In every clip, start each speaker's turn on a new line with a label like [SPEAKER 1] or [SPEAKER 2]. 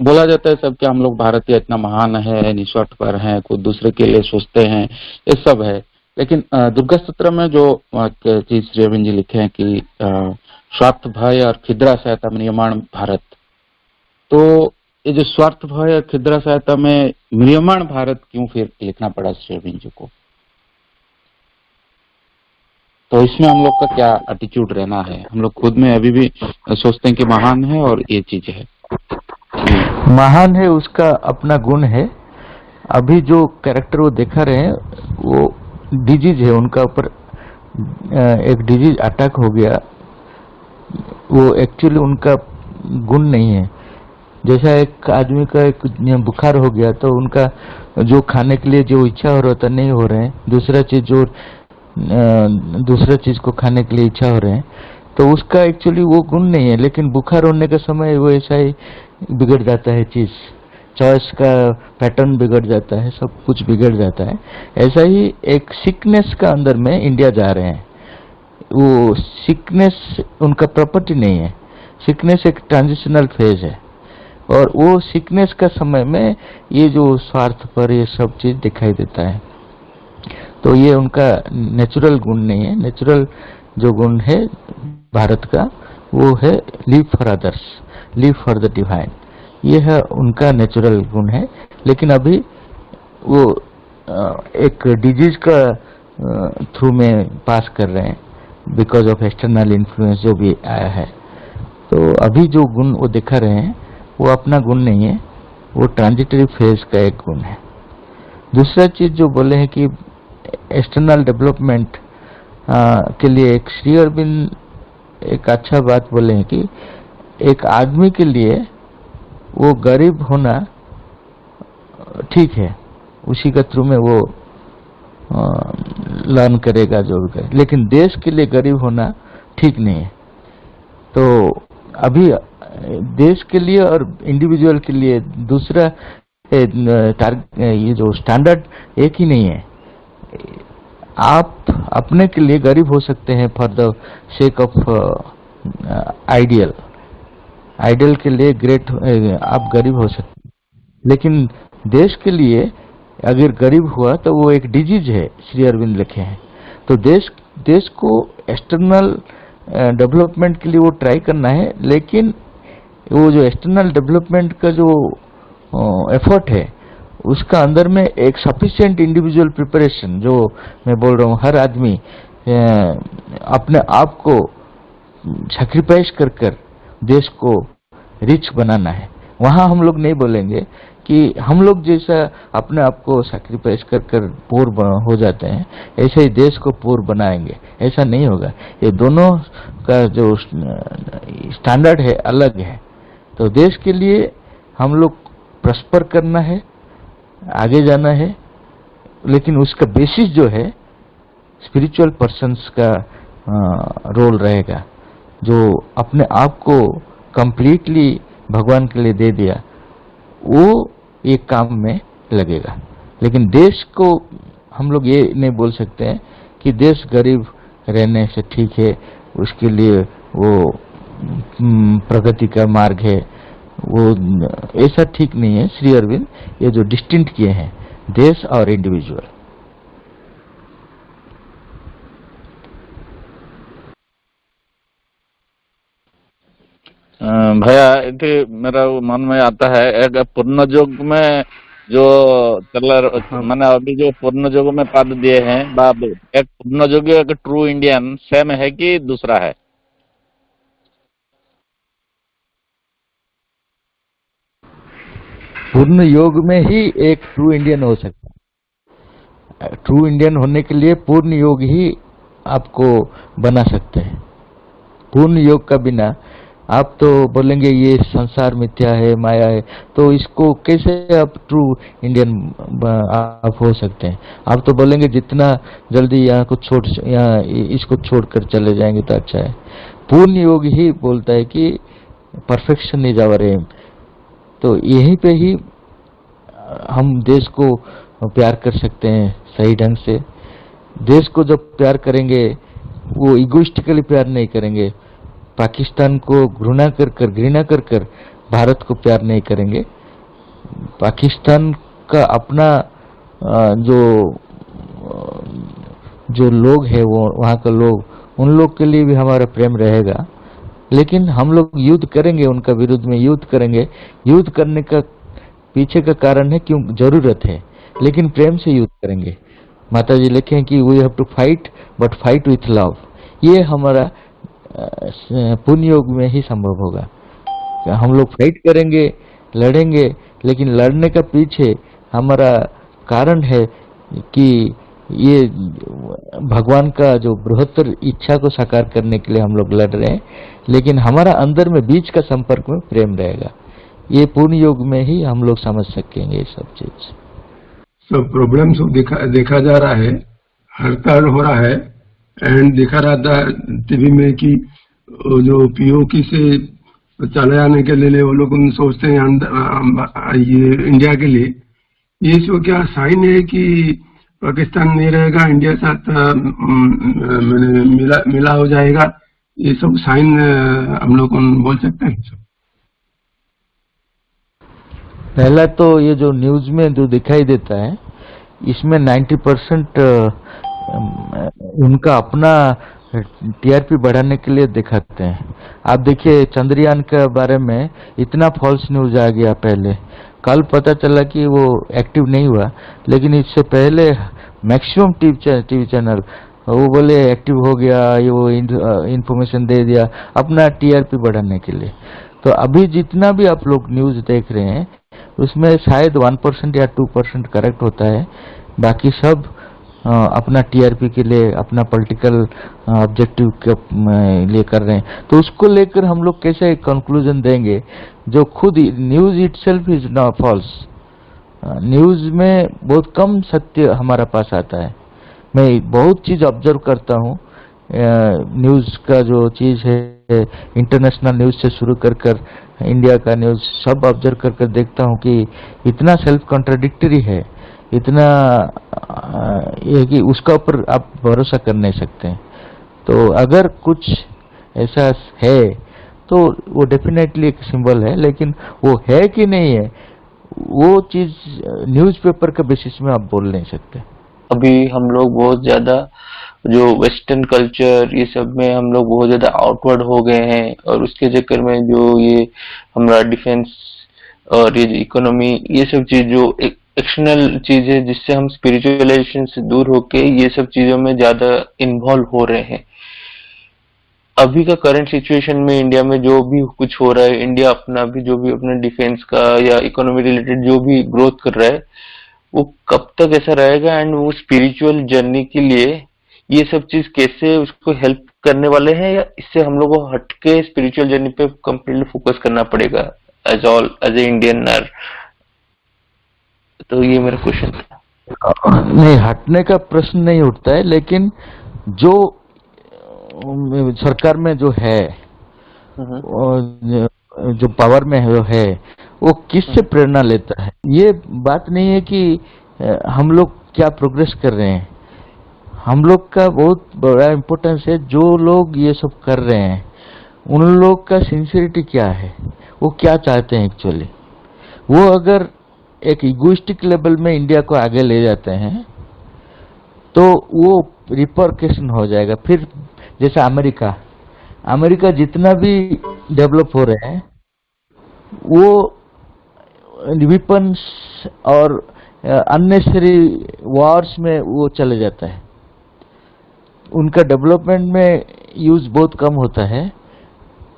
[SPEAKER 1] बोला जाता है सब कि हम लोग भारतीय इतना महान है, निस्वार्थपर हैं, खुद दूसरे के लिए सोचते हैं, ये सब है। लेकिन दुर्गा सत्र में जो चीज श्री अरविंद जी लिखे हैं कि स्वार्थ भय और खिद्रा सहायता म्रियमाण भारत, तो ये जो स्वार्थ भय और खिद्रा सहायता में म्रियमाण भारत क्यों फिर लिखना पड़ा श्री अरविंद जी को? तो इसमें हम लोग का क्या एटीट्यूड रहना है? हम लोग खुद में अभी भी सोचते हैं कि महान है और ये चीज है,
[SPEAKER 2] महान है, उसका अपना गुण है। अभी जो कैरेक्टर वो देखा रहे हैं वो डिजीज है, उनका ऊपर एक डिजीज अटैक हो गया, वो एक्चुअली उनका गुण नहीं है। जैसा एक आदमी का एक बुखार हो गया तो उनका जो खाने के लिए जो इच्छा हो रहा था नहीं हो रहे हैं, दूसरा चीज को खाने के लिए इच्छा हो रहे हैं, तो उसका एक्चुअली वो गुण नहीं है। लेकिन बुखार होने के समय वो ऐसा ही बिगड़ जाता है, चीज चॉइस का पैटर्न बिगड़ जाता है, सब कुछ बिगड़ जाता है। ऐसा ही एक सिकनेस का अंदर में इंडिया जा रहे हैं। वो सिकनेस उनका प्रॉपर्टी नहीं है, सिकनेस एक ट्रांजिशनल फेज है, और वो सिकनेस का समय में ये जो स्वार्थ पर ये सब चीज दिखाई देता है। तो ये उनका नेचुरल गुण नहीं है। नेचुरल जो गुण है भारत का वो है live for others, live for the divine, ये है उनका नेचुरल गुण है। लेकिन अभी वो एक डिजीज का थ्रू में पास कर रहे हैं बिकॉज ऑफ एक्सटर्नल इन्फ्लुएंस जो भी आया है। तो अभी जो गुण वो दिखा रहे हैं वो अपना गुण नहीं है, वो ट्रांजिटरी फेज का एक गुण है। दूसरा चीज जो बोले हैं कि एक्सटर्नल डेवलपमेंट के लिए एक श्री अरविंद एक अच्छा बात बोले हैं कि एक आदमी के लिए वो गरीब होना ठीक है, उसी का थ्रू में वो लर्न करेगा जो भी करे, लेकिन देश के लिए गरीब होना ठीक नहीं है। तो अभी देश के लिए और इंडिविजुअल के लिए दूसरा ये जो स्टैंडर्ड एक ही नहीं है। आप अपने के लिए गरीब हो सकते हैं for the sake of ideal के लिए ग्रेट आप गरीब हो सकते हैं, लेकिन देश के लिए अगर गरीब हुआ तो वो एक डिजीज है, श्री अरविंद लिखे हैं। तो देश को एक्सटर्नल डेवलपमेंट के लिए वो ट्राई करना है, लेकिन वो जो एक्सटर्नल डेवलपमेंट का जो एफर्ट है उसका अंदर में एक सफिशिएंट इंडिविजुअल प्रिपरेशन, जो मैं बोल रहा हूँ हर आदमी अपने आप को सैक्रिफाइस कर देश को रिच बनाना है। वहां हम लोग नहीं बोलेंगे कि हम लोग जैसा अपने आप को सैक्रिफाइस कर पूर हो जाते हैं ऐसे ही देश को पूर बनाएंगे, ऐसा नहीं होगा। ये दोनों का जो स्टैंडर्ड है अलग है। तो देश के लिए हम लोग प्रस्पर करना है, आगे जाना है, लेकिन उसका बेसिस जो है स्पिरिचुअल पर्सन्स का रोल रहेगा, जो अपने आप को कंप्लीटली भगवान के लिए दे दिया, वो एक काम में लगेगा। लेकिन देश को हम लोग ये नहीं बोल सकते हैं कि देश गरीब रहने से ठीक है, उसके लिए वो प्रगति का मार्ग है, वो ऐसा ठीक नहीं है। श्री अरविंद ये जो डिस्टिंक्ट किए हैं देश और इंडिविजुअल।
[SPEAKER 1] भैया इति मेरा मन में आता है एक पूर्ण युग में जो मैंने अभी जो पूर्ण युग में पद दिए हैं, एक पूर्ण युग एक ट्रू इंडियन सेम है कि दूसरा है?
[SPEAKER 2] पूर्ण योग में ही एक ट्रू इंडियन हो सकता है। ट्रू इंडियन होने के लिए पूर्ण योग ही आपको बना सकते हैं। पूर्ण योग का बिना आप तो बोलेंगे ये संसार मिथ्या है, माया है, तो इसको कैसे आप ट्रू इंडियन आप हो सकते हैं? आप तो बोलेंगे जितना जल्दी यहाँ इसको छोड़कर चले जाएंगे तो अच्छा है। पूर्ण योग ही बोलता है कि परफेक्शन इज आवर एम। तो यहीं पे ही हम देश को प्यार कर सकते हैं सही ढंग से। देश को जब प्यार करेंगे वो इगोइस्टिकली प्यार नहीं करेंगे, पाकिस्तान को घृणा कर भारत को प्यार नहीं करेंगे, पाकिस्तान का अपना जो जो लोग हैं, वो वहाँ के लोग, उन लोग के लिए भी हमारा प्रेम रहेगा। लेकिन हम लोग युद्ध करेंगे, उनका विरुद्ध में युद्ध करेंगे। युद्ध करने का पीछे का कारण है क्यों, जरूरत है, लेकिन प्रेम से युद्ध करेंगे। माता जी लिखे हैं कि we have to fight but fight with love. ये हमारा पुण्य योग में ही संभव होगा। हम लोग फाइट करेंगे, लड़ेंगे, लेकिन लड़ने का पीछे हमारा कारण है कि ये भगवान का जो बृहत्तर इच्छा को साकार करने के लिए हम लोग लड़ रहे हैं, लेकिन हमारा अंदर में बीच का संपर्क में प्रेम रहेगा। ये पूर्ण योग में ही हम लोग समझ सकेंगे ये सब चीज।
[SPEAKER 3] सब प्रॉब्लम देखा जा रहा है, हड़ताल हो रहा है, एंड देखा रहा था टीवी में कि जो पीओके से चले आने के लिए वो लोग सोचते हैं ये इंडिया के लिए। ये सब क्या साइन है कि पाकिस्तान नहीं रहेगा, इंडिया साथ मिला हो जाएगा? ये सब साइन हम लोग बोल सकते हैं।
[SPEAKER 2] पहला तो ये जो न्यूज में जो दिखाई देता है, इसमें 90% उनका अपना टीआरपी बढ़ाने के लिए दिखाते हैं। आप देखिए चंद्रयान के बारे में इतना फॉल्स न्यूज आ गया पहले। कल पता चला कि वो एक्टिव नहीं हुआ, लेकिन इससे पहले मैक्सिमम टीवी चैनल वो बोले एक्टिव हो गया, ये वो इंफॉर्मेशन दे दिया अपना टीआरपी बढ़ाने के लिए। तो अभी जितना भी आप लोग न्यूज देख रहे हैं उसमें शायद 1% या 2% करेक्ट होता है, बाकी सब अपना टीआरपी के लिए, अपना पॉलिटिकल ऑब्जेक्टिव के लिए कर रहे हैं। तो उसको लेकर हम लोग कैसे कंक्लूजन देंगे जो खुद news itself is not false. News में बहुत कम सत्य हमारा पास आता है। मैं बहुत चीज ऑब्जर्व करता हूँ, न्यूज का जो चीज है, इंटरनेशनल न्यूज से शुरू कर इंडिया का न्यूज सब ऑब्जर्व कर देखता हूँ कि इतना सेल्फ कॉन्ट्राडिक्टरी है, इतना ये कि उसका ऊपर आप भरोसा कर नहीं सकते हैं। तो अगर कुछ ऐसा है तो वो डेफिनेटली एक सिंबल है, लेकिन वो है कि नहीं है वो चीज न्यूज़पेपर के बेसिस में आप बोल नहीं सकते।
[SPEAKER 4] अभी हम लोग बहुत ज्यादा जो वेस्टर्न कल्चर ये सब में हम लोग बहुत ज्यादा आउटवर्ड हो गए हैं, और उसके चक्कर में जो ये हमारा डिफेंस और ये इकोनॉमी ये सब चीज जो एक्सटर्नल चीज है जिससे हम स्पिरिचुअलाइजेशन से दूर होके ये सब चीजों में ज्यादा इन्वॉल्व हो रहे हैं। अभी का करंट सिचुएशन में इंडिया में जो भी कुछ हो रहा है, इंडिया अपना भी जो भी अपना डिफेंस का या इकोनॉमी रिलेटेड जो भी ग्रोथ कर रहा है वो कब तक ऐसा रहेगा, एंड वो स्पिरिचुअल जर्नी के लिए ये सब चीज कैसे उसको हेल्प करने वाले हैं, या इससे हम लोग को हटके स्पिरिचुअल जर्नी पे कंप्लीटली फोकस करना पड़ेगा एज ए इंडियन। तो ये मेरा क्वेश्चन था।
[SPEAKER 2] नहीं, हटने का प्रश्न नहीं उठता है, लेकिन जो सरकार में जो है जो पावर में है वो किससे प्रेरणा लेता है। ये बात नहीं है कि हम लोग क्या प्रोग्रेस कर रहे हैं। हम लोग का बहुत बड़ा इम्पोर्टेंस है जो लोग ये सब कर रहे हैं उन लोग का सिंसियरिटी क्या है, वो क्या चाहते हैं एक्चुअली। वो अगर एक इगोइस्टिक लेवल में इंडिया को आगे ले जाते हैं तो वो रिपरकेशन हो जाएगा। फिर जैसे अमेरिका जितना भी डेवलप हो रहे हैं वो वेपन्स और अननेसेसरी वॉर्स में वो चले जाता है। उनका डेवलपमेंट में यूज बहुत कम होता है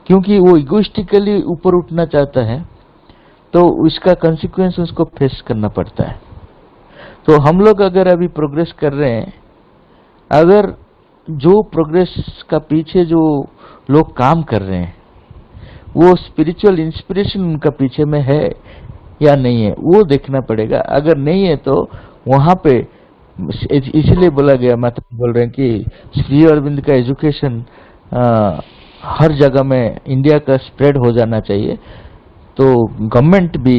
[SPEAKER 2] क्योंकि वो इगोइस्टिकली ऊपर उठना चाहता है, तो उसका कंसिक्वेंस उसको फेस करना पड़ता है। तो हम लोग अगर अभी प्रोग्रेस कर रहे हैं, अगर जो प्रोग्रेस का पीछे जो लोग काम कर रहे हैं वो स्पिरिचुअल इंस्पिरेशन उनका पीछे में है या नहीं है वो देखना पड़ेगा। अगर नहीं है तो वहां पे इसलिए बोला गया, माता बोल रहे हैं कि श्री अरविंद का एजुकेशन हर जगह में इंडिया का स्प्रेड हो जाना चाहिए। तो गवर्नमेंट भी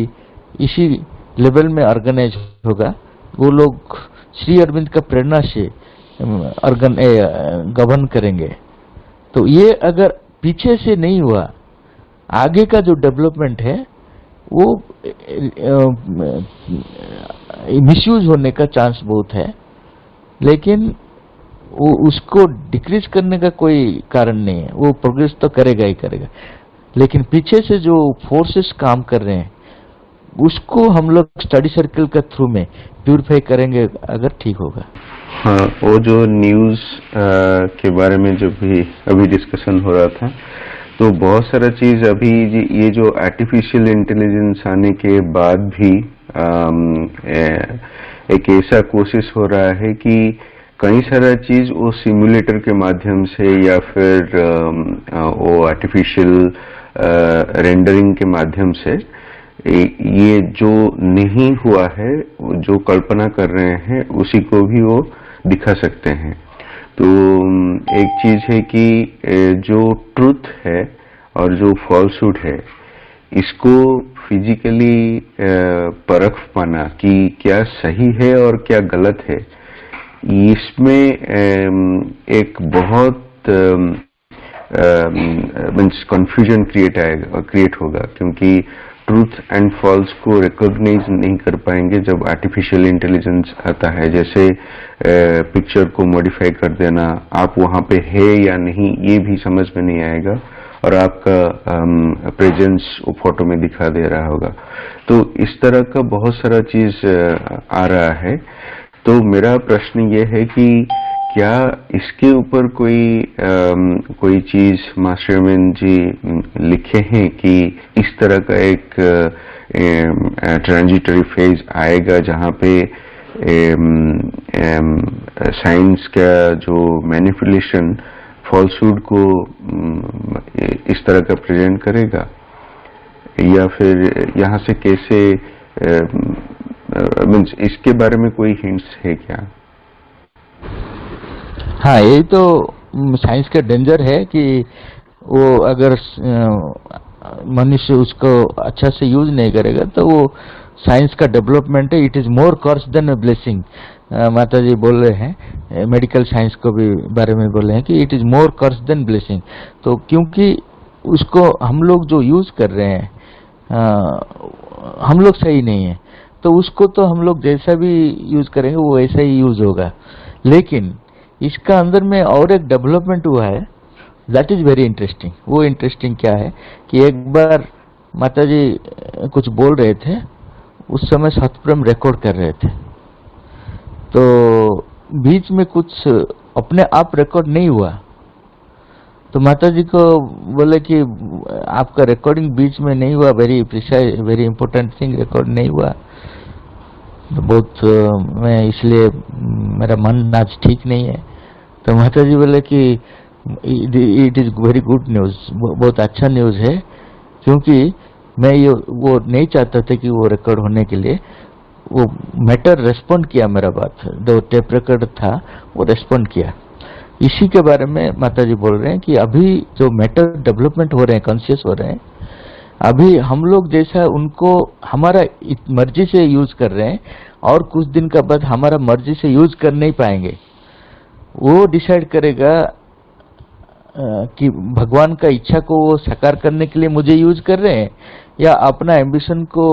[SPEAKER 2] इसी लेवल में ऑर्गेनाइज होगा। वो लोग श्री अरविंद का प्रेरणा से गवर्न करेंगे। तो ये अगर पीछे से नहीं हुआ, आगे का जो डेवलपमेंट है वो मिसयूज होने का चांस बहुत है, लेकिन वो उसको डिक्रीज करने का कोई कारण नहीं है। वो प्रोग्रेस तो करेगा ही करेगा, लेकिन पीछे से जो फोर्सेस काम कर रहे हैं उसको हम लोग स्टडी सर्कल के थ्रू में प्यूरिफाई करेंगे अगर ठीक होगा।
[SPEAKER 5] हाँ, वो जो न्यूज के बारे में जब भी अभी डिस्कशन हो रहा था, तो बहुत सारा चीज अभी ये जो आर्टिफिशियल इंटेलिजेंस आने के बाद भी एक ऐसा कोशिश हो रहा है कि कई सारा चीज वो सिमुलेटर के माध्यम से या फिर वो आर्टिफिशियल रेंडरिंग के माध्यम से ये जो नहीं हुआ है, जो कल्पना कर रहे हैं, उसी को भी वो दिखा सकते हैं। तो एक चीज है कि जो ट्रुथ है और जो फॉल्सहुड है, इसको फिजिकली परख पाना कि क्या सही है और क्या गलत है, इसमें एक बहुत मीन्स कंफ्यूजन क्रिएट होगा, क्योंकि ट्रूथ एंड फॉल्स को रिकॉग्नाइज नहीं कर पाएंगे जब आर्टिफिशियल इंटेलिजेंस आता है। जैसे पिक्चर को मॉडिफाई कर देना, आप वहां पे है या नहीं ये भी समझ में नहीं आएगा, और आपका प्रेजेंस वो फोटो में दिखा दे रहा होगा। तो इस तरह का बहुत सारा चीज आ रहा है। तो मेरा प्रश्न ये है कि क्या इसके ऊपर कोई चीज मास्टर अरविंद जी लिखे हैं कि इस तरह का एक ट्रांजिटरी फेज आएगा जहां पे साइंस का जो मैनिपुलेशन फॉल्सहुड को इस तरह का प्रेजेंट करेगा, या फिर यहाँ से कैसे मीन्स इसके बारे में कोई हिंट्स है क्या?
[SPEAKER 2] हाँ, यही तो साइंस का डेंजर है कि वो अगर मनुष्य उसको अच्छा से यूज नहीं करेगा तो वो साइंस का डेवलपमेंट है, it is more curse than a blessing. माता जी बोल रहे हैं, मेडिकल साइंस को भी बारे में बोल रहे हैं कि it is more curse than blessing. तो क्योंकि उसको हम लोग जो यूज कर रहे हैं हम लोग सही नहीं है, तो उसको तो हम लोग जैसा भी यूज करेंगे वो ऐसा ही यूज होगा। लेकिन इसका अंदर में और एक डेवलपमेंट हुआ है, दैट इज वेरी इंटरेस्टिंग। वो इंटरेस्टिंग क्या है कि एक बार माता जी कुछ बोल रहे थे, उस समय सतप्रम रिकॉर्ड कर रहे थे, तो बीच में कुछ अपने आप रिकॉर्ड नहीं हुआ, तो माता जी को बोले कि आपका रिकॉर्डिंग बीच में नहीं हुआ, very precise very important thing record नहीं हुआ। तो बहुत मैं इसलिए मेरा मन आज ठीक नहीं है। तो माता जी बोले कि it is very good news, बहुत अच्छा न्यूज है, क्योंकि मैं ये वो नहीं चाहता था कि वो रिकॉर्ड होने के लिए वो मैटर रेस्पॉन्ड किया, मेरा बात जो टेप रिकॉर्ड था वो रेस्पॉन्ड किया। इसी के बारे में माता जी बोल रहे हैं कि अभी जो मैटर डेवलपमेंट हो रहे हैं, कॉन्शियस हो रहे हैं, अभी हम लोग जैसा उनको हमारा मर्जी से यूज कर रहे हैं, और कुछ दिन का बाद हमारा मर्जी से यूज कर नहीं पाएंगे। वो डिसाइड करेगा कि भगवान का इच्छा को वो साकार करने के लिए मुझे यूज कर रहे हैं या अपना एम्बिशन को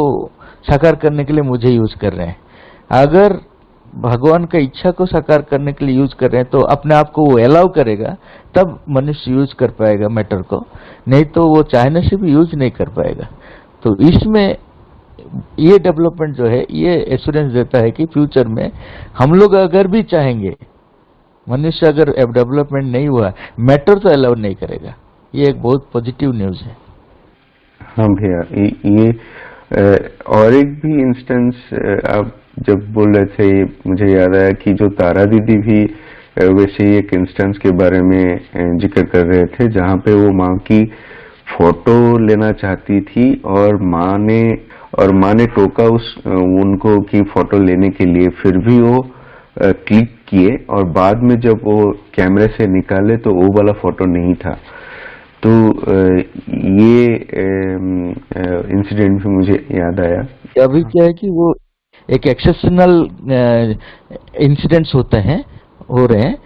[SPEAKER 2] साकार करने के लिए मुझे यूज कर रहे हैं। अगर भगवान का इच्छा को साकार करने के लिए यूज कर रहे हैं तो अपने आप को वो अलाउ करेगा, तब मनुष्य यूज कर पाएगा मैटर को, नहीं तो वो चाहने से भी यूज नहीं कर पाएगा। तो इसमें ये डेवलपमेंट जो है ये एश्योरेंस देता है कि फ्यूचर में हम लोग अगर भी चाहेंगे, मनुष्य अगर डेवलपमेंट नहीं हुआ, मैटर तो अलाउ नहीं करेगा। ये एक बहुत पॉजिटिव न्यूज है।
[SPEAKER 5] हाँ भैया, ये और एक भी इंस्टेंस आप जब बोल रहे थे मुझे याद आया कि जो तारा दीदी भी वैसे ही एक इंस्टेंस के बारे में जिक्र कर रहे थे, जहाँ पे वो माँ की फोटो लेना चाहती थी और माँ ने टोका उनको की फोटो लेने के लिए, फिर भी वो क्लिक किए और बाद में जब वो कैमरे से निकाले तो वो वाला फोटो नहीं था। तो ये इंसिडेंट भी मुझे याद आया।
[SPEAKER 2] अभी क्या है कि वो एक एक्सेप्शनल इंसिडेंट्स होते हैं, हो रहे हैं,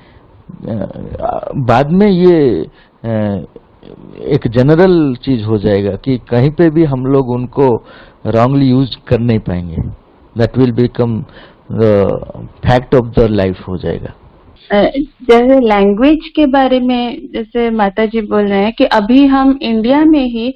[SPEAKER 2] बाद में ये एक जनरल चीज हो जाएगा कि कहीं पे भी हम लोग उनको रॉन्गली यूज कर नहीं पाएंगे। That will become fact of the life हो जाएगा।
[SPEAKER 6] जैसे लैंग्वेज के बारे में जैसे माता जी बोल रहे हैं कि अभी हम इंडिया में ही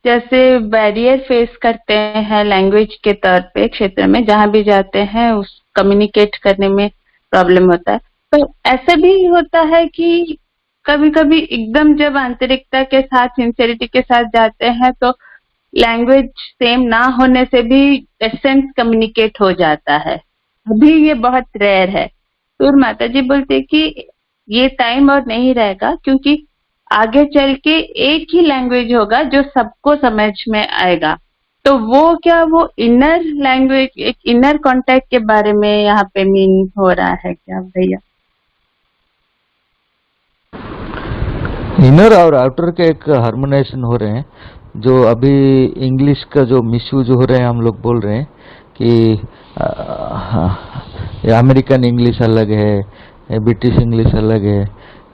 [SPEAKER 6] जैसे बैरियर फेस करते हैं लैंग्वेज के तौर पे, क्षेत्र में जहां भी जाते हैं उस कम्युनिकेट करने में प्रॉब्लम होता है। तो ऐसा भी होता है कि कभी कभी एकदम जब आंतरिकता के साथ, सिंसियरिटी के साथ जाते हैं तो लैंग्वेज सेम ना होने से भी एसेंस कम्युनिकेट हो जाता है। अभी ये बहुत रेयर है। तो माता जी बोलते कि ये टाइम और नहीं रहेगा, क्योंकि आगे चल के एक ही लैंग्वेज होगा जो सबको समझ में आएगा। तो वो क्या, वो इनर लैंग्वेज, एक इनर कांटेक्ट के बारे में यहाँ पे मीन हो रहा है क्या भैया?
[SPEAKER 2] इनर और आउटर के एक हार्मोनाइजेशन हो रहे हैं। जो अभी इंग्लिश का जो मिसयूज हो रहे हैं, हम लोग बोल रहे हैं कि अमेरिकन इंग्लिश अलग है, ब्रिटिश इंग्लिश अलग है।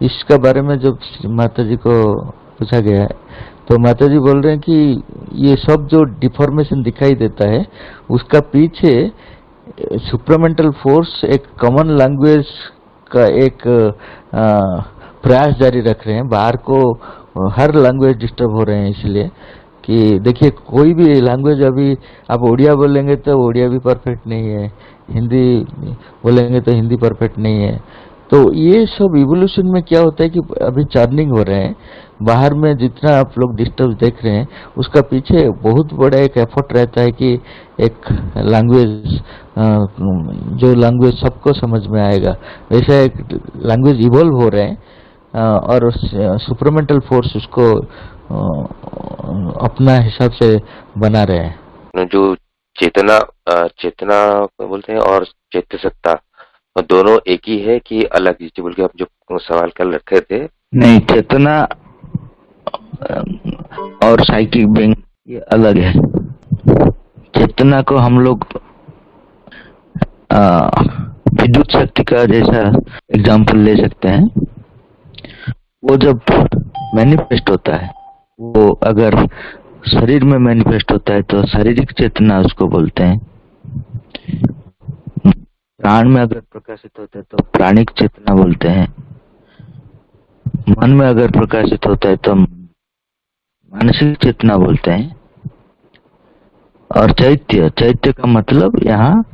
[SPEAKER 2] इसका बारे में जब माता जी को पूछा गया है तो माता जी बोल रहे हैं कि ये सब जो डिफॉर्मेशन दिखाई देता है उसका पीछे सुपरामेंटल फोर्स एक कॉमन लैंग्वेज का एक प्रयास जारी रख रहे हैं। बाहर को हर लैंग्वेज डिस्टर्ब हो रहे हैं, इसलिए कि देखिए कोई भी लैंग्वेज, अभी आप उड़िया बोलेंगे तो उड़िया भी परफेक्ट नहीं है, हिंदी बोलेंगे तो हिंदी परफेक्ट नहीं है। तो ये सब इवोल्यूशन में क्या होता है कि अभी चर्निंग हो रहे हैं। बाहर में जितना आप लोग डिस्टर्ब देख रहे हैं उसका पीछे बहुत बड़ा एक एफर्ट रहता है कि एक लैंग्वेज, जो लैंग्वेज सबको समझ में आएगा, वैसा एक लैंग्वेज इवॉल्व हो रहे हैं और सुपरमेंटल फोर्स उसको अपना हिसाब से बना रहे हैं।
[SPEAKER 7] जो चेतना चेतना बोलते हैं और चैत्य सत्ता दोनों एक ही है कि अलग? जैसे बोल के आप जो सवाल कल रखे थे।
[SPEAKER 2] नहीं, चेतना और साइकिक बीइंग ये अलग है। चेतना को हम लोग विद्युत शक्ति का जैसा एग्जांपल ले सकते हैं। वो जब मैनिफेस्ट होता है, वो अगर शरीर में मैनिफेस्ट होता है तो शारीरिक चेतना उसको बोलते हैं। प्राण में अगर प्रकाशित होता है तो प्राणिक चेतना बोलते हैं। मन में अगर प्रकाशित होता है तो मानसिक चेतना बोलते हैं। और चैत्य, चैत्य का मतलब यहाँ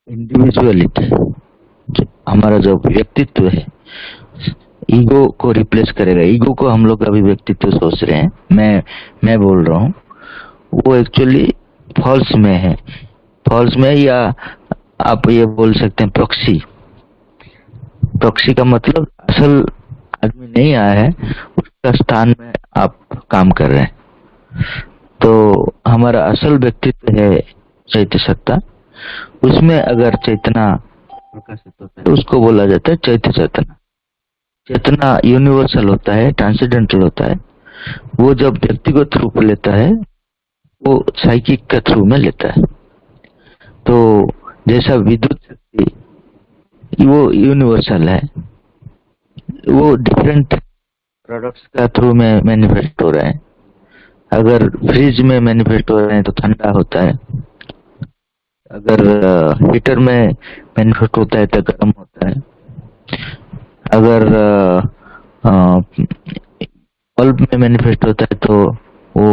[SPEAKER 2] इंडिविजुअलिटी, हमारा जो व्यक्तित्व है, ईगो को रिप्लेस करेगा। ईगो को हम लोग अभी व्यक्तित्व सोच रहे हैं, मैं बोल रहा हूँ, वो एक्चुअली फॉल्स में है। फॉल्स में, या आप ये बोल सकते हैं प्रॉक्सी। प्रॉक्सी का मतलब असल आदमी नहीं आया है, उसका स्थान में आप काम कर रहे हैं। तो हमारा असल व्यक्तित्व है चैत्य सत्ता, उसमें अगर चेतना प्रकाशित होता है उसको बोला जाता है चैत्य चेतना। चेतना यूनिवर्सल होता है, ट्रांसेंडेंटल होता है। वो जब व्यक्तिगत रूप लेता है वो साइकिक का थ्रू में लेता है। तो जैसा विद्युत शक्ति वो यूनिवर्सल है, वो डिफरेंट प्रोडक्ट्स का थ्रू में मैनिफेस्ट हो रहा है। अगर फ्रिज में मैनिफेस्ट हो रहे हैं तो ठंडा होता है, अगर हीटर में मैनिफेस्ट होता है तो गर्म होता है, अगर बल्ब में मैनिफेस्ट होता है तो वो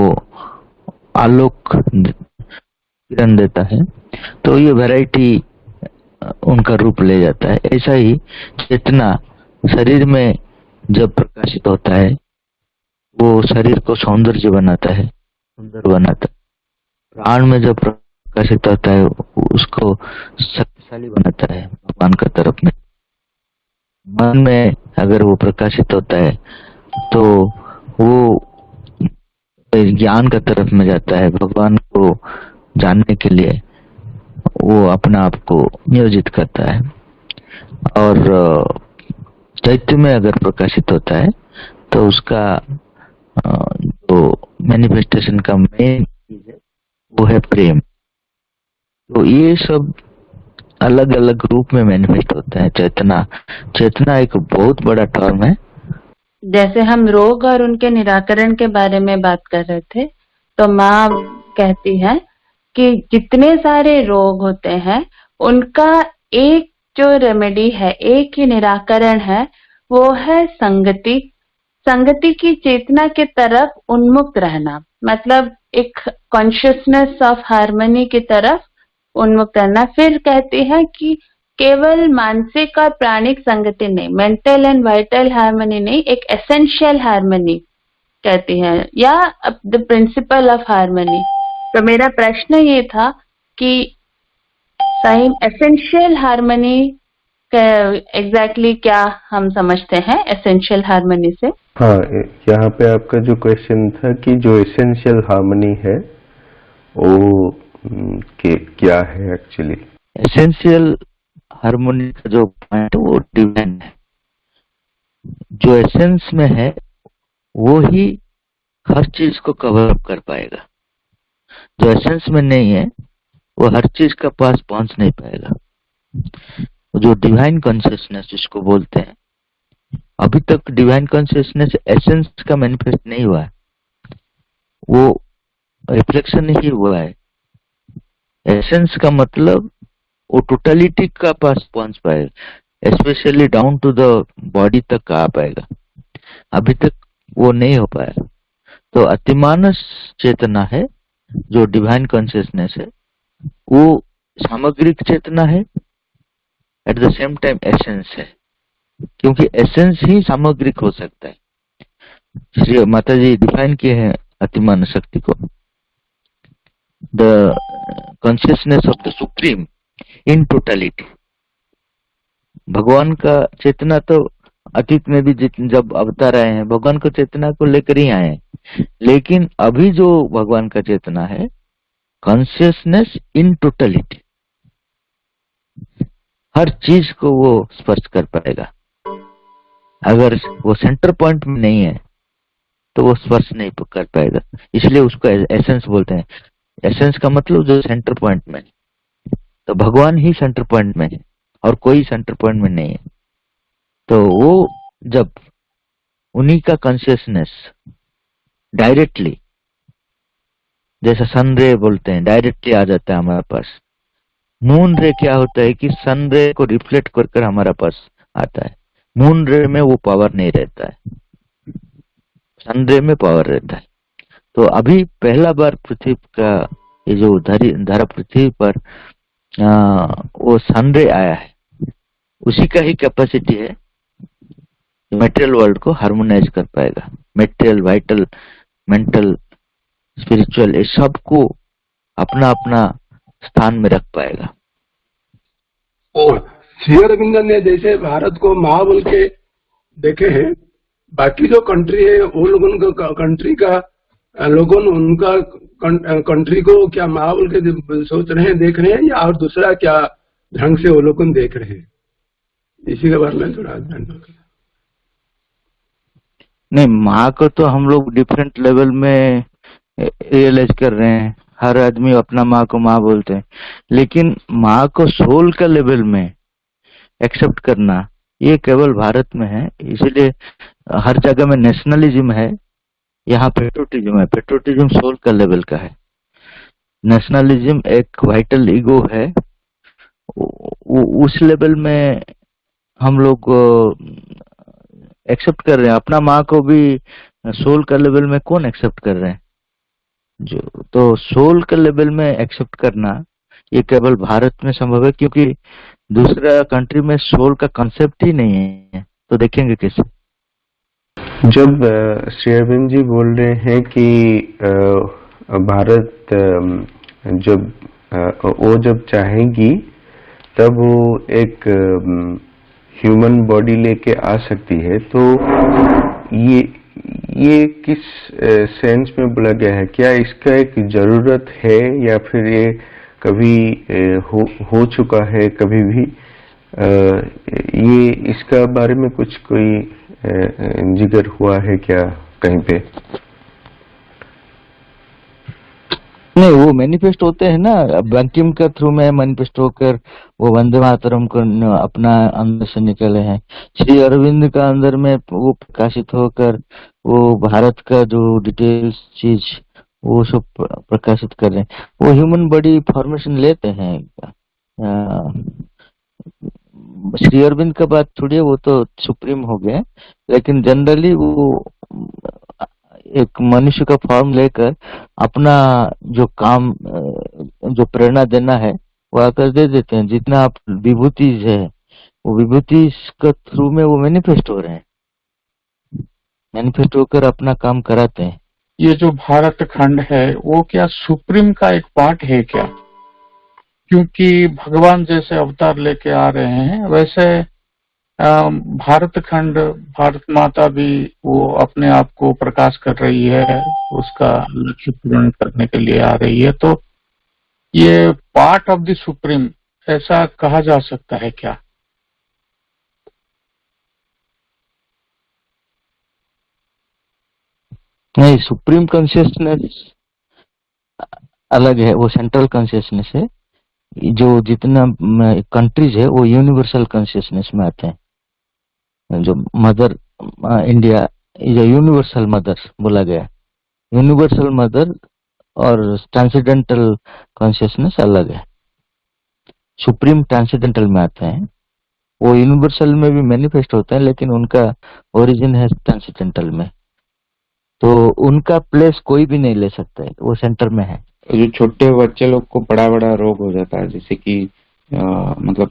[SPEAKER 2] आलोक किरण देता है। तो ये वैरायटी उनका रूप ले जाता है। ऐसा ही चेतना शरीर में जब प्रकाशित होता है वो शरीर को सौंदर्य बनाता है, सुंदर बनाता है। प्राण में जब प्रकाशित होता है उसको शक्तिशाली बनाता है भगवान का तरफ में। मन में अगर वो प्रकाशित होता है तो वो ज्ञान का तरफ में जाता है, भगवान को जानने के लिए वो अपना आप को नियोजित करता है। और चैत्य में अगर प्रकाशित होता है तो उसका जो मैनिफेस्टेशन का मेन चीज है वो है प्रेम। तो ये सब अलग अलग रूप में मैनिफेस्ट होता है। चेतना, चेतना एक बहुत बड़ा टर्म है
[SPEAKER 6] जैसे हम रोग और उनके निराकरण के बारे में बात कर रहे थे, तो माँ कहती है कि जितने सारे रोग होते हैं उनका एक जो रेमेडी है, एक ही निराकरण है, वो है संगति। संगति की चेतना के तरफ उन्मुक्त रहना, मतलब एक कॉन्शियसनेस ऑफ हार्मनी की तरफ उन्मुक्त रहना। फिर कहती है कि केवल मानसिक और प्राणिक संगति नहीं, मेंटल एंड वाइटल हार्मनी नहीं, एक एसेंशियल हार्मनी कहती है, या द प्रिंसिपल ऑफ हार्मनी। तो मेरा प्रश्न ये था कि सही एसेंशियल हार्मनी एग्जैक्टली क्या हम समझते हैं एसेंशियल हार्मनी से?
[SPEAKER 5] हाँ, यहाँ पे आपका जो क्वेश्चन था कि जो एसेंशियल हार्मनी है वो क्या है एक्चुअली।
[SPEAKER 2] एसेंशियल हार्मोनी का जो पॉइंट वो डिवाइन है। जो एसेंस में है वो ही हर चीज को कवर अप कर पाएगा। जो एसेंस में नहीं है वो हर चीज का पास पहुंच नहीं पाएगा। जो डिवाइन कॉन्शियसनेस जिसको बोलते हैं, अभी तक डिवाइन कॉन्शियसनेस एसेंस का मैनिफेस्ट नहीं हुआ है, वो रिफ्लेक्शन ही हुआ है। एसेंस का मतलब वो टोटलिटी का पास पहुंच पाएगा, specially down to the body तक आ पाएगा। अभी तक वो नहीं हो पाया। तो अतिमानस चेतना है जो डिवाइन कॉन्शियसनेस है, वो सामग्रिक चेतना है, at the same time essence है, क्योंकि एसेंस ही सामग्रिक हो सकता है। श्री माता जी डिफाइन किए हैं अतिमान शक्ति को, the consciousness of the supreme in totality. भगवान का चेतना तो अतीत में भी जब अवतार आए हैं भगवान को चेतना को लेकर ही आए हैं, लेकिन अभी जो भगवान का चेतना है कॉन्शियसनेस इन टोटलिटी, हर चीज को वो स्पर्श कर पाएगा। अगर वो सेंटर पॉइंट में नहीं है तो वो स्पर्श नहीं कर पाएगा, इसलिए उसको एसेंस बोलते हैं। एसेंस का मतलब जो सेंटर पॉइंट में, तो भगवान ही सेंटर पॉइंट में है और कोई सेंटर पॉइंट में नहीं है। तो वो जब उन्हीं का कॉन्शियसनेस डायरेक्टली, जैसा सन रे बोलते हैं, डायरेक्टली आ जाता है हमारे पास। मून रे क्या होता है कि सन रे को रिफ्लेक्ट कर हमारे पास आता है। मून रे में वो पावर नहीं रहता है, सन रे में पावर रहता है। तो अभी पहला बार पृथ्वी का ये जो धरा पृथ्वी पर वो सन रे आया है, उसी का ही कैपेसिटी है मटेरियल वर्ल्ड को हार्मोनाइज कर पाएगा। मटेरियल, वाइटल, मेंटल, स्पिरिचुअल, ये सब को अपना अपना स्थान में रख पाएगा।
[SPEAKER 3] और श्री अरविंद ने जैसे भारत को माँ बोल के देखे हैं, बाकी जो कंट्री है वो लोगों का कंट्री का लोगों उनका कंट्री को क्या माँ बोल के सोच रहे हैं, देख रहे हैं, या और दूसरा क्या ढंग से वो लोग देख रहे हैं, इसी के बारे में थोड़ा जानना।
[SPEAKER 2] नहीं, माँ को तो हम लोग डिफरेंट लेवल में रियलाइज कर रहे हैं। हर आदमी अपना माँ को माँ बोलते हैं, लेकिन माँ को सोल का लेवल में एक्सेप्ट करना ये केवल भारत में है। इसलिए हर जगह में नेशनलिज्म है, यहाँ पेट्रोटिज्म है। पेट्रोटिज्म सोल का लेवल का है, नेशनलिज्म एक वाइटल ईगो है। उस लेवल में हम लोग एक्सेप्ट कर रहे हैं। अपना माँ को भी सोल का लेवल में कौन एक्सेप्ट कर रहे हैं? जो तो सोल के लेवल में एक्सेप्ट करना ये केवल भारत में संभव है, क्योंकि दूसरा कंट्री में सोल का कंसेप्ट ही नहीं है, तो देखेंगे कैसे।
[SPEAKER 5] जब श्री अरविंद जी बोल रहे हैं कि भारत जब चाहेगी तब वो एक ह्यूमन बॉडी लेके आ सकती है, तो ये किस सेंस में बोला गया है? क्या इसका एक जरूरत है या फिर ये कभी हो चुका है कभी भी? ये इसका बारे में कुछ कोई जिक्र हुआ है क्या कहीं पे?
[SPEAKER 2] नहीं, वो मैनिफेस्ट होते हैं ना, बंकिम का थ्रू में मैनिफेस्ट होकर वो वंदे मातरम को अपना अंदर से निकले हैं। श्री अरविंद का अंदर में वो प्रकाशित होकर वो भारत का जो डिटेल्स चीज वो सब प्रकाशित कर रहे हैं। वो ह्यूमन बॉडी फॉर्मेशन लेते हैं। श्री अरविंद का बात छोड़िए, वो तो सुप्रीम हो गया, लेकिन जनरली वो एक मनुष्य का फॉर्म लेकर अपना जो काम जो प्रेरणा देना है वो आकर दे देते हैं। जितना आप विभूति है वो विभूति के थ्रू में वो मैनिफेस्ट हो रहे हैं, मैनिफेस्ट होकर अपना काम कराते हैं।
[SPEAKER 1] ये जो भारत खंड है वो क्या सुप्रीम का एक पार्ट है क्या? क्योंकि भगवान जैसे अवतार लेके आ रहे हैं वैसे भारत खंड, भारत माता भी वो अपने आप को प्रकाश कर रही है, उसका लक्ष्य पूर्ण करने के लिए आ रही है। तो ये पार्ट ऑफ द सुप्रीम ऐसा कहा जा सकता है क्या?
[SPEAKER 2] नहीं, सुप्रीम कॉन्शियसनेस अलग है, वो सेंट्रल कॉन्शियसनेस है। जो जितना कंट्रीज है वो यूनिवर्सल कॉन्शियसनेस में आते हैं। जो mother India is a universal mother बोला गया, यूनिवर्सल मदर और ट्रांसेंडेंटल कॉन्शियसनेस अलग है। सुप्रीम ट्रांसेंडेंटल में आते हैं, वो यूनिवर्सल में भी मैनिफेस्ट होता है लेकिन उनका ओरिजिन है ट्रांसेंडेंटल में, तो उनका प्लेस कोई भी नहीं ले सकता है, वो सेंटर में है।
[SPEAKER 1] जो छोटे बच्चे लोग को बड़ा बड़ा रोग हो जाता है, जैसे कि मतलब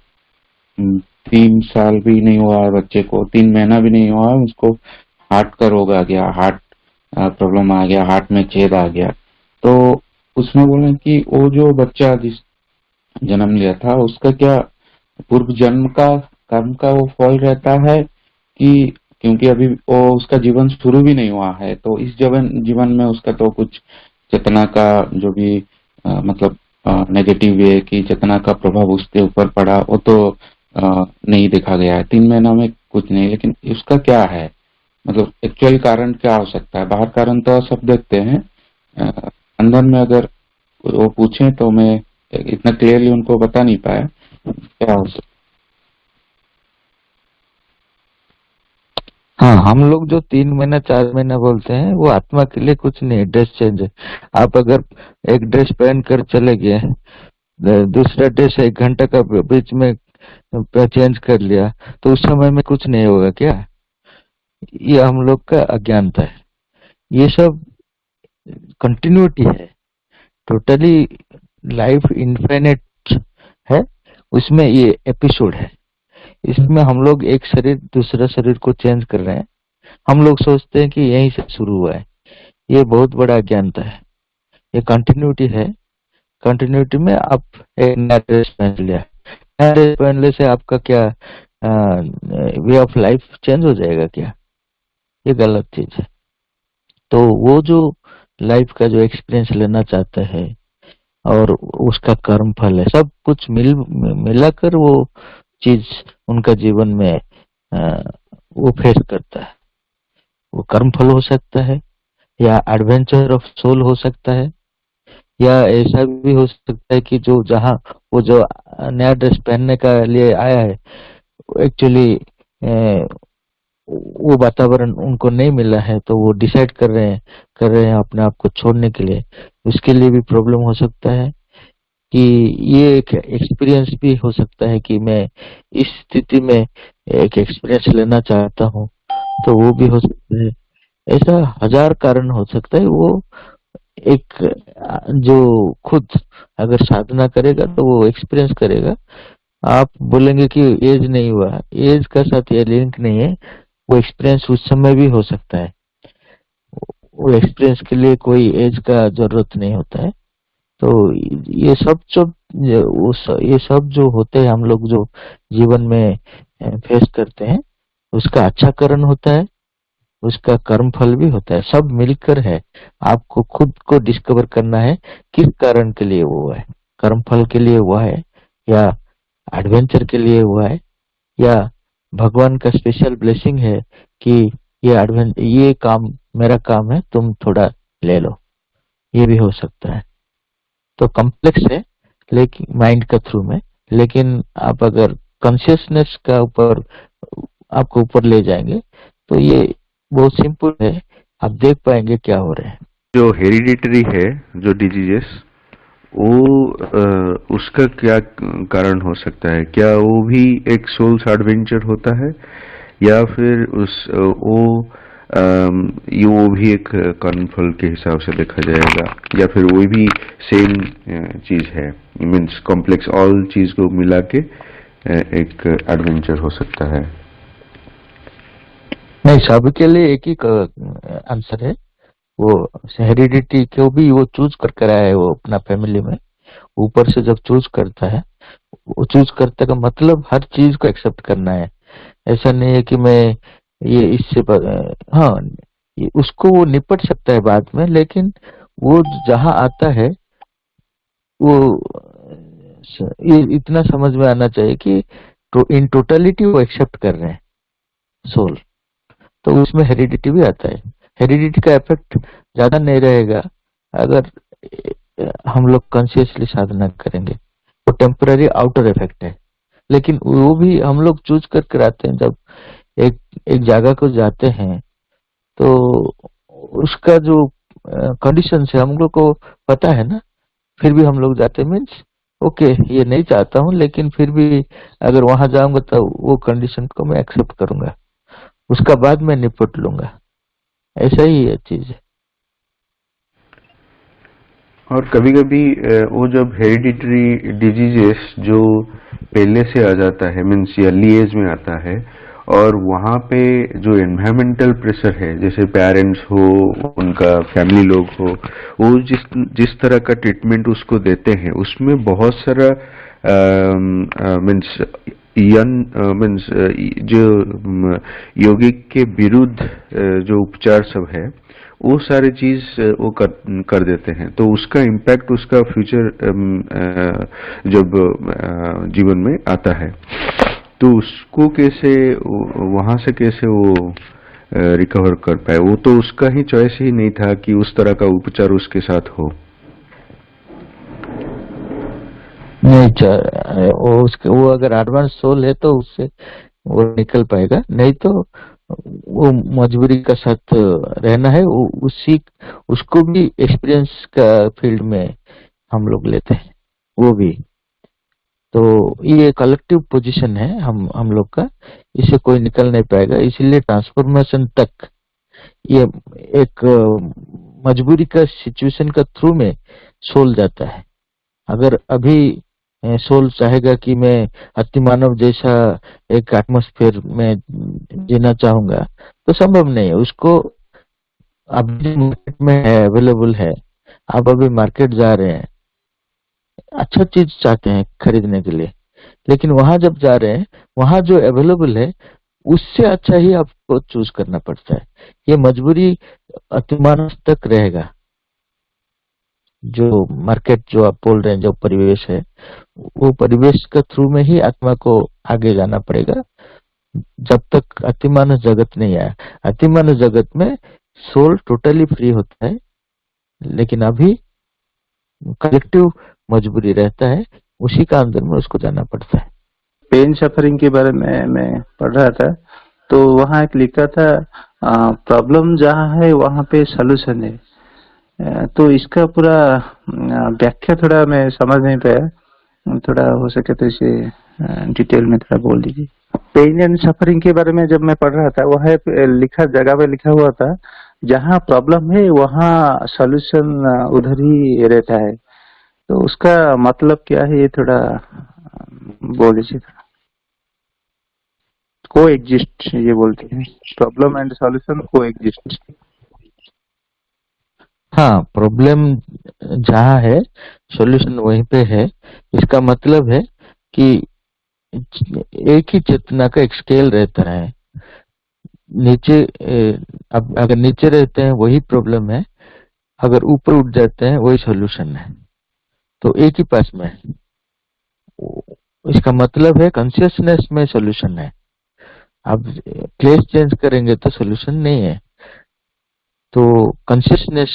[SPEAKER 1] 3 साल भी नहीं हुआ है बच्चे को, 3 महीना भी नहीं हुआ है, उसको हार्ट का रोग आ गया, हार्ट प्रॉब्लम आ गया, हार्ट में छेद आ गया, तो उसमें बोले कि वो जो बच्चा जिस जन्म लिया था उसका क्या पूर्व जन्म का कर्म का वो फल रहता है कि, क्योंकि अभी वो उसका जीवन शुरू भी नहीं हुआ है, तो इस जीवन में उसका तो कुछ चेतना का जो भी मतलब नेगेटिव वे की चेतना का प्रभाव उसके ऊपर पड़ा वो तो नहीं देखा गया है 3 महीना में, कुछ नहीं। लेकिन उसका क्या है, मतलब एक्चुअल कारण क्या हो सकता है? बाहर कारण तो सब देखते हैं, अंदर में अगर वो पूछे तो मैं इतना क्लियरली उनको बता नहीं पाया क्या हो सकता।
[SPEAKER 2] हाँ, हम लोग जो 3 महीना 4 महीना बोलते हैं वो आत्मा के लिए कुछ नहीं, ड्रेस चेंज है। आप अगर एक ड्रेस पहन कर चले गए, दूसरा ड्रेस 1 घंटे का बीच में चेंज कर लिया, तो उस समय में कुछ नहीं होगा क्या? ये हम लोग का अज्ञानता है। ये सब कंटिन्यूटी है, टोटली लाइफ इनफाइनेट है, उसमें ये एपिसोड है। इसमें हम लोग एक शरीर दूसरा शरीर को चेंज कर रहे हैं, हम लोग सोचते हैं कि यहीं से शुरू हुआ है। ये बहुत बड़ा अज्ञानता है, ये कंटिन्यूटी है। कंटिन्यूटी में आप एक नया ड्रेस पहन लिया, नया ड्रेस पहनने से आपका क्या वे ऑफ लाइफ चेंज हो जाएगा क्या? ये गलत चीज है। तो वो जो लाइफ का जो एक्सपीरियंस लेना चाहते हैं और उसका कर्म फल है, सब कुछ मिलाकर वो चीज उनका जीवन में वो फेस करता है। वो कर्म फल हो सकता है, या एडवेंचर ऑफ सोल हो सकता है, या ऐसा भी हो सकता है कि जो जहाँ वो जो नया ड्रेस पहनने का लिए आया है एक्चुअली वो वातावरण उनको नहीं मिला है, तो वो डिसाइड कर रहे हैं अपने आप को छोड़ने के लिए। उसके लिए भी प्रॉब्लम हो सकता है कि ये एक एक्सपीरियंस भी हो सकता है कि मैं इस स्थिति में एक एक्सपीरियंस लेना चाहता हूँ, तो वो भी हो सकता है। ऐसा 1000 कारण हो सकता है। वो एक जो खुद अगर साधना करेगा तो वो एक्सपीरियंस करेगा। आप बोलेंगे कि एज नहीं हुआ, एज का साथ ये लिंक नहीं है, वो एक्सपीरियंस उस समय भी हो सकता है। वो एक्सपीरियंस के लिए कोई एज का जरूरत नहीं होता है। तो ये सब जो होते हैं हम लोग जो जीवन में फेस करते हैं, उसका अच्छा कारण होता है, उसका कर्म फल भी होता है, सब मिलकर है। आपको खुद को डिस्कवर करना है किस कारण के लिए वो है, कर्म फल के लिए हुआ है, या एडवेंचर के लिए हुआ है, या भगवान का स्पेशल ब्लेसिंग है कि ये काम मेरा काम है, तुम थोड़ा ले लो। ये भी हो सकता है। तो कॉम्प्लेक्स है लेकिन माइंड का थ्रू में, लेकिन आप अगर कॉन्शियसनेस का ऊपर आपको ऊपर ले जाएंगे तो ये बहुत सिंपल है, आप देख पाएंगे क्या हो रहा है।
[SPEAKER 5] जो हेरिडिटरी है, जो डिजीजेस, वो उसका क्या कारण हो सकता है? क्या वो भी एक सोल्स एडवेंचर होता है, या फिर वो भी एक कर्मफल के हिसाब से देखा जाएगा, या फिर वो भी सेम चीज है, मीन्स कॉम्प्लेक्स ऑल चीज को मिला के एक एडवेंचर हो सकता है?
[SPEAKER 2] नहीं, सबके लिए एक ही आंसर है। वो हेरिडिटी को भी वो चूज कर आया है, वो अपना फैमिली में ऊपर से जब चूज करता है, वो चूज करने का मतलब हर चीज को एक्सेप्ट करना है। ऐसा नहीं है कि मैं ये इससे हाँ, उसको वो निपट सकता है बाद में, लेकिन वो जहां आता है वो ये इतना समझ में आना चाहिए कि तो इन टोटलिटी वो एक्सेप्ट कर रहे हैं सोल, तो उसमें हेरिडिटी भी आता है। हेरिडिटी का इफेक्ट ज्यादा नहीं रहेगा अगर हम लोग कॉन्शियसली साधना करेंगे, तो टेम्पररी आउटर इफेक्ट है, लेकिन वो भी हम लोग चूज कर कराते हैं। जब एक एक जगह को जाते हैं तो उसका जो कंडीशन है हम लोग को पता है ना, फिर भी हम लोग जाते, मीन्स ओके ये नहीं चाहता हूँ, लेकिन फिर भी अगर वहां जाऊंगा तो वो कंडीशन को मैं एक्सेप्ट करूंगा, उसका बाद में निपट लूंगा। ऐसा ही है चीज।
[SPEAKER 5] और कभी कभी वो जब हेरिडिटरी डिजीजेस जो पहले से आ जाता है, मीन्स अर्ली एज में आता है, और वहाँ पे जो एनवायरमेंटल प्रेशर है, जैसे पेरेंट्स हो, उनका फैमिली लोग हो, वो जिस तरह का ट्रीटमेंट उसको देते हैं, उसमें बहुत सारा मीन्स मीन्स जो यौगिक के विरुद्ध जो उपचार सब है, वो सारे चीज वो कर देते हैं, तो उसका इम्पैक्ट उसका फ्यूचर जब जीवन में आता है, तो उसको कैसे, वहां से कैसे वो रिकवर कर पाए? वो तो उसका ही चॉइस ही नहीं था कि उस तरह का उपचार उसके साथ हो।
[SPEAKER 2] नहीं, वो अगर एडवांस सोल है तो उससे वो निकल पाएगा, नहीं तो वो मजबूरी का साथ रहना है। उसको भी एक्सपीरियंस का फील्ड में हम लोग लेते हैं, वो भी। तो ये कलेक्टिव पोजीशन है हम लोग का, इससे कोई निकल नहीं पाएगा। इसीलिए ट्रांसफॉर्मेशन तक ये एक मजबूरी का सिचुएशन का थ्रू में सोल जाता है। अगर अभी सोल चाहेगा कि मैं अतिमानव जैसा एक एटमॉस्फेयर में जीना चाहूंगा, तो संभव नहीं है उसको। अभी मार्केट में है, अवेलेबल है, आप अभी मार्केट जा रहे हैं, अच्छा चीज चाहते हैं खरीदने के लिए, लेकिन वहां जब जा रहे हैं, वहां जो अवेलेबल है उससे अच्छा ही आपको चूज करना पड़ता है। ये मजबूरी अतिमानव तक रहेगा। जो मार्केट जो आप बोल रहे हैं, जो परिवेश है, वो परिवेश के थ्रू में ही आत्मा को आगे जाना पड़ेगा, जब तक अतिमानव जगत नहीं आया। अतिमानव जगत में सोल टोटली फ्री होता है, लेकिन अभी कलेक्टिव मजबूरी रहता है, उसी का अंदर में उसको जाना पड़ता है।
[SPEAKER 8] पेन सफरिंग के बारे में मैं पढ़ रहा था, तो वहाँ एक लिखा था प्रॉब्लम जहाँ है वहाँ पे सलूशन है। तो इसका पूरा व्याख्या थोड़ा मैं समझ नहीं पाया, थोड़ा हो सके तो इसे डिटेल में थोड़ा बोल दीजिए। पेन एंड सफरिंग के बारे में जब मैं पढ़ रहा था, वह लिखा जगह पे लिखा हुआ था जहाँ प्रॉब्लम है वहाँ सॉल्यूशन उधर ही रहता है। तो उसका मतलब क्या है, ये थोड़ा बोल दीजिए। को एग्जिस्ट ये बोलते हैं, प्रॉब्लम एंड सॉल्यूशन को एग्जिस्ट।
[SPEAKER 2] हाँ, प्रॉब्लम जहाँ है सॉल्यूशन वहीं पे है। इसका मतलब है कि एक ही चेतना का एक स्केल रहता है। नीचे अब अगर नीचे रहते हैं वही प्रॉब्लम है, अगर ऊपर उठ जाते हैं वही सॉल्यूशन है। तो एक ही पास में है। इसका मतलब है कॉन्शियसनेस में सॉल्यूशन है। अब प्लेस चेंज करेंगे तो सॉल्यूशन नहीं है। तो कॉन्शियसनेस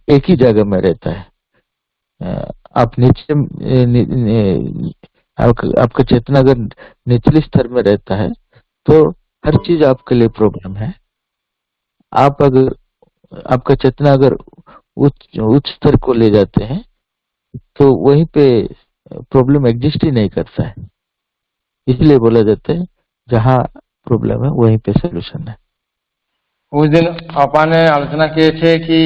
[SPEAKER 2] एक ही जगह में रहता है, आप नीचे आपका चेतना अगर निचले स्तर में रहता है तो हर चीज आपके लिए प्रॉब्लम है। आप अगर आपका चेतना अगर उच्च स्तर को ले जाते हैं तो वहीं पे प्रॉब्लम एग्जिस्ट ही नहीं करता है। इसलिए बोला जाता है जहाँ प्रॉब्लम है वहीं पे सोल्यूशन है।
[SPEAKER 9] उस दिन आपा ने आलोचना किए थे कि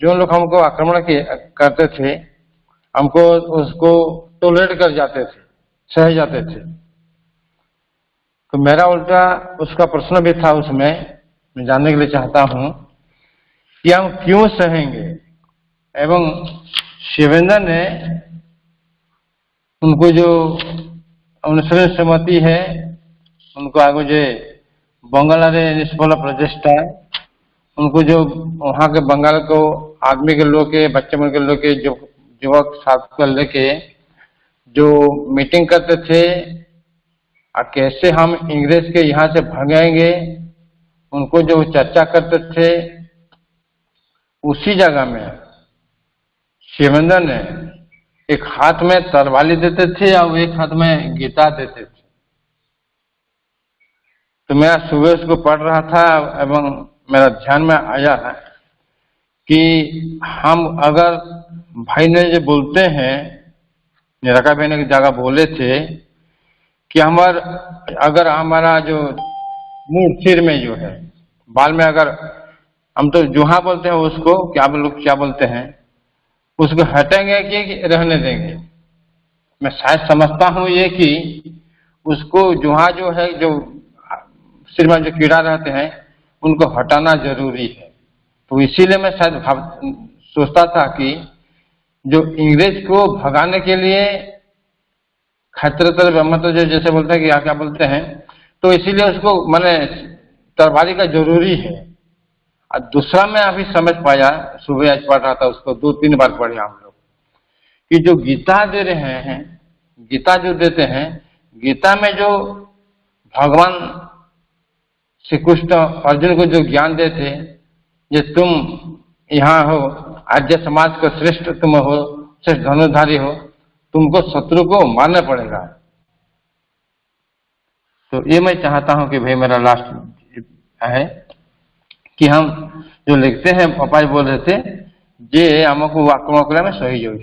[SPEAKER 9] जो लोग हमको आक्रमण करते थे हमको उसको टॉलरेट कर जाते थे, सह जाते थे। तो मेरा उल्टा उसका प्रश्न भी था उसमें, मैं जानने के लिए चाहता हूं कि हम क्यों सहेंगे। एवं शिवेंद्र ने उनको जो अनुसरण सहमति है उनको आगे जो बंगाल निष्फल प्रचेष्टा उनको जो वहां के बंगाल को आदमी के लोग के बच्चे मन के लोग के जो युवक साथ कर लेके जो मीटिंग करते थे और कैसे हम इंग्रेज के यहाँ से भगाएंगे उनको जो चर्चा करते थे, उसी जगह में शिवेंद्र ने एक हाथ में तलवारी देते थे और एक हाथ में गीता देते थे। तो मैं सुबह उसको पढ़ रहा था एवं मेरा ध्यान में आया है कि हम अगर भाई ने जो बोलते हैं, निराकार भाई ने जगह बोले थे कि अगर हमारा जो मुंह सिर में जो है बाल में, अगर हम तो जुहा बोलते हैं उसको, क्या बोलते हैं, उसको हटेंगे कि रहने देंगे। मैं शायद समझता हूं ये कि उसको जुहा जो है, जो सिर में जो कीड़ा रहते हैं उनको हटाना जरूरी है। तो इसीलिए मैं शायद सोचता था कि जो इंग्रेज को भगाने के लिए खतरतर मतलब जो जैसे बोलते हैं कि क्या बोलते हैं, तो इसीलिए उसको मैंने तलवारी का जरूरी है। और दूसरा मैं अभी समझ पाया, सुबह आज पढ़ रहा था उसको 2-3 बार पढ़े हम लोग, कि जो गीता दे रहे हैं, गीता जो देते हैं, गीता में जो भगवान श्री कृष्ण अर्जुन को जो ज्ञान देते, ये तुम यहाँ हो, आर्य समाज का श्रेष्ठ तुम हो, श्रेष्ठ धनुर्धारी हो, तुमको शत्रु को मारना पड़ेगा। तो ये मैं चाहता हूं कि भाई मेरा लास्ट है कि हम जो लिखते हैं, पापा जी बोल रहे थे जे हमको आक्रमण में सही जाऊ।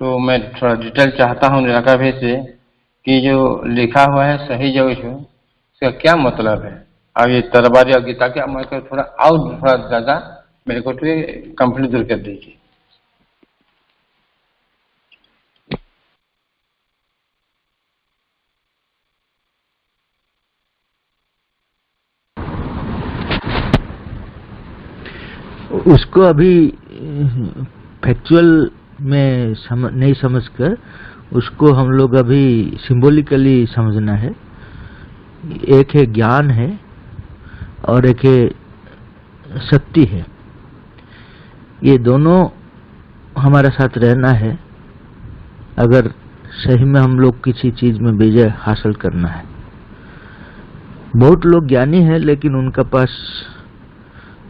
[SPEAKER 9] तो मैं थोड़ा डिटेल चाहता हूं निराकार भाई से कि जो लिखा हुआ है सही जाऊ, इसका क्या मतलब है। अब ये तलवारी और गीता के मैं थोड़ा ज्यादा मेरे को कंप्लीट दूर कर दीजिए।
[SPEAKER 2] उसको अभी फैक्चुअल में नहीं समझकर उसको हम लोग अभी सिंबॉलिकली समझना है। एक है ज्ञान है और एक है शक्ति है। ये दोनों हमारे साथ रहना है अगर सही में हम लोग किसी चीज में विजय हासिल करना है। बहुत लोग ज्ञानी है लेकिन उनका पास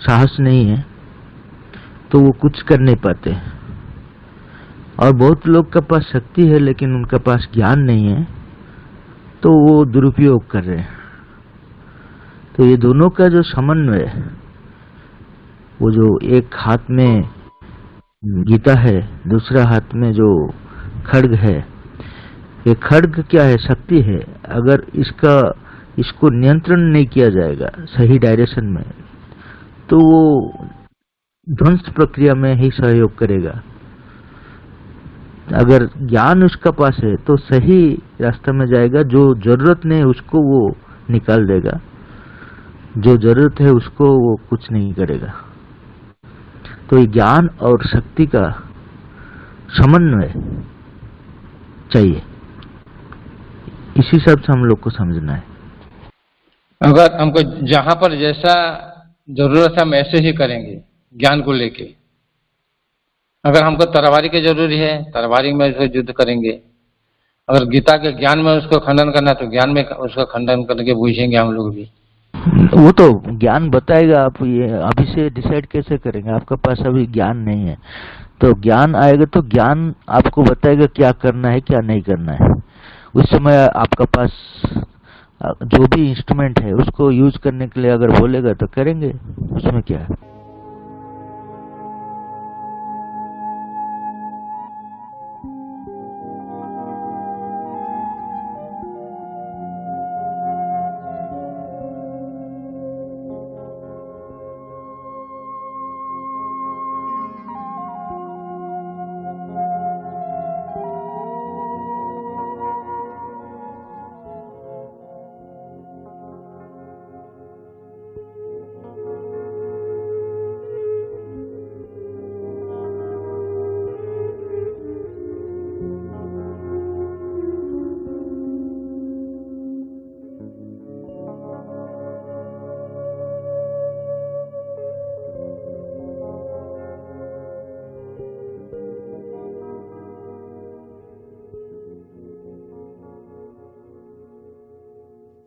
[SPEAKER 2] साहस नहीं है तो वो कुछ कर नहीं पाते, और बहुत लोग का पास शक्ति है लेकिन उनका पास ज्ञान नहीं है तो वो दुरुपयोग कर रहे हैं। तो ये दोनों का जो समन्वय, वो जो एक हाथ में गीता है, दूसरा हाथ में जो खड्ग है, ये खड्ग क्या है? शक्ति है। अगर इसको नियंत्रण नहीं किया जाएगा सही डायरेक्शन में तो वो ध्वंस प्रक्रिया में ही सहयोग करेगा। अगर ज्ञान उसका पास है तो सही रास्ते में जाएगा, जो जरूरत नहीं उसको वो निकाल देगा, जो जरूरत है उसको वो कुछ नहीं करेगा। तो ये ज्ञान और शक्ति का समन्वय चाहिए, इसी सब से हम लोग को समझना है।
[SPEAKER 9] अगर हमको जहां पर जैसा जरूरत है हम ऐसे ही करेंगे ज्ञान को लेके। अगर हमको तलवारी की जरूरी है तलवारी में उसको युद्ध करेंगे, अगर गीता के ज्ञान में उसको खंडन करना है तो ज्ञान में उसका खंडन करके बूझेंगे हम लोग भी।
[SPEAKER 2] वो तो ज्ञान बताएगा। आप ये अभी से डिसाइड कैसे करेंगे? आपके पास अभी ज्ञान नहीं है, तो ज्ञान आएगा तो ज्ञान आपको बताएगा क्या करना है क्या नहीं करना है। उस समय आपका पास जो भी इंस्ट्रूमेंट है उसको यूज करने के लिए अगर बोलेगा तो करेंगे, उसमें क्या है।